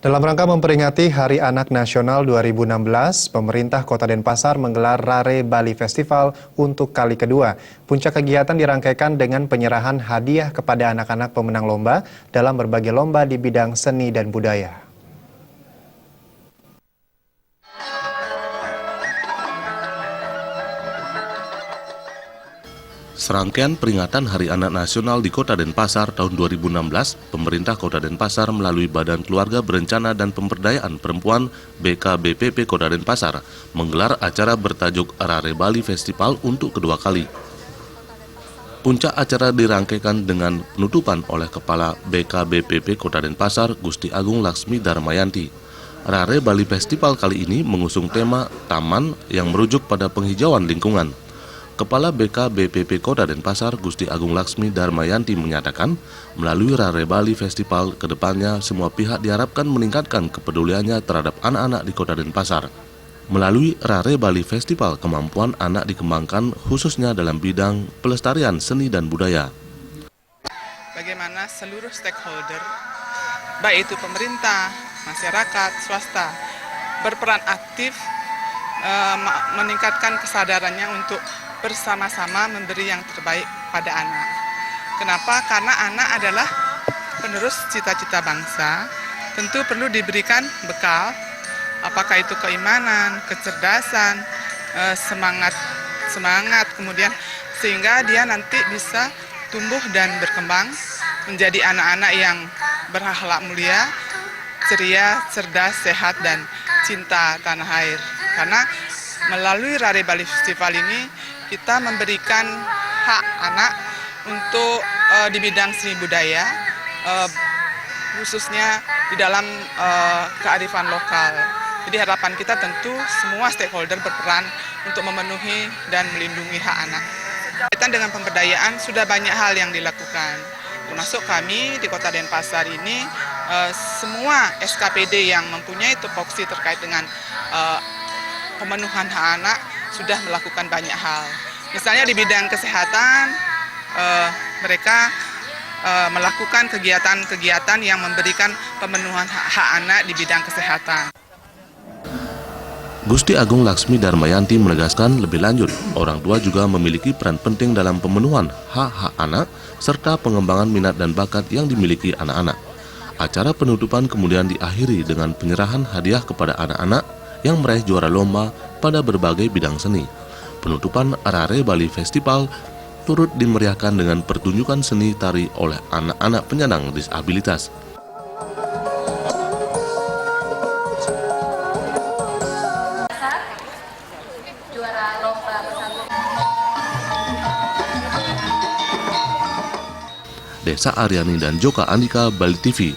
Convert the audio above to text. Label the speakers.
Speaker 1: Dalam rangka memperingati Hari Anak Nasional 2016, pemerintah Kota Denpasar menggelar Rare Bali Festival untuk kali kedua. Puncak kegiatan dirangkaikan dengan penyerahan hadiah kepada anak-anak pemenang lomba dalam berbagai lomba di bidang seni dan budaya.
Speaker 2: Serangkaian peringatan Hari Anak Nasional di Kota Denpasar tahun 2016, pemerintah Kota Denpasar melalui Badan Keluarga Berencana dan Pemberdayaan Perempuan BKBPP Kota Denpasar menggelar acara bertajuk Rare Bali Festival untuk kedua kali. Puncak acara dirangkaikan dengan penutupan oleh Kepala BKBPP Kota Denpasar, Gusti Agung Laksmi Darmayanti. Rare Bali Festival kali ini mengusung tema Taman yang merujuk pada penghijauan lingkungan. Kepala BKBPP Kota Denpasar, Gusti Agung Laksmi Darmayanti menyatakan, melalui Rare Bali Festival kedepannya semua pihak diharapkan meningkatkan kepeduliannya terhadap anak-anak di Kota Denpasar. Melalui Rare Bali Festival, kemampuan anak dikembangkan khususnya dalam bidang pelestarian seni dan budaya.
Speaker 3: Bagaimana seluruh stakeholder, baik itu pemerintah, masyarakat, swasta, berperan aktif meningkatkan kesadarannya untuk bersama-sama memberi yang terbaik pada anak. Kenapa? Karena anak adalah penerus cita-cita bangsa, tentu perlu diberikan bekal, apakah itu keimanan, kecerdasan, semangat, kemudian sehingga dia nanti bisa tumbuh dan berkembang menjadi anak-anak yang berakhlak mulia, ceria, cerdas, sehat, dan cinta tanah air. Karena melalui Rare Bali Festival ini kita memberikan hak anak untuk di bidang seni budaya, khususnya di dalam kearifan lokal. Jadi harapan kita tentu semua stakeholder berperan untuk memenuhi dan melindungi hak anak. Kaitan dengan pemberdayaan sudah banyak hal yang dilakukan, termasuk kami di Kota Denpasar ini semua SKPD yang mempunyai tupoksi terkait dengan pemenuhan hak anak sudah melakukan banyak hal. Misalnya di bidang kesehatan, mereka melakukan kegiatan-kegiatan yang memberikan pemenuhan hak anak di bidang kesehatan.
Speaker 2: Gusti Agung Laksmi Darmayanti menegaskan lebih lanjut, orang tua juga memiliki peran penting dalam pemenuhan hak-hak anak serta pengembangan minat dan bakat yang dimiliki anak-anak. Acara penutupan kemudian diakhiri dengan penyerahan hadiah kepada anak-anak yang meraih juara lomba pada berbagai bidang seni. Penutupan Rare Bali Festival turut dimeriahkan dengan pertunjukan seni tari oleh anak-anak penyandang disabilitas. Desa Aryani dan Joka Andika, Bali TV.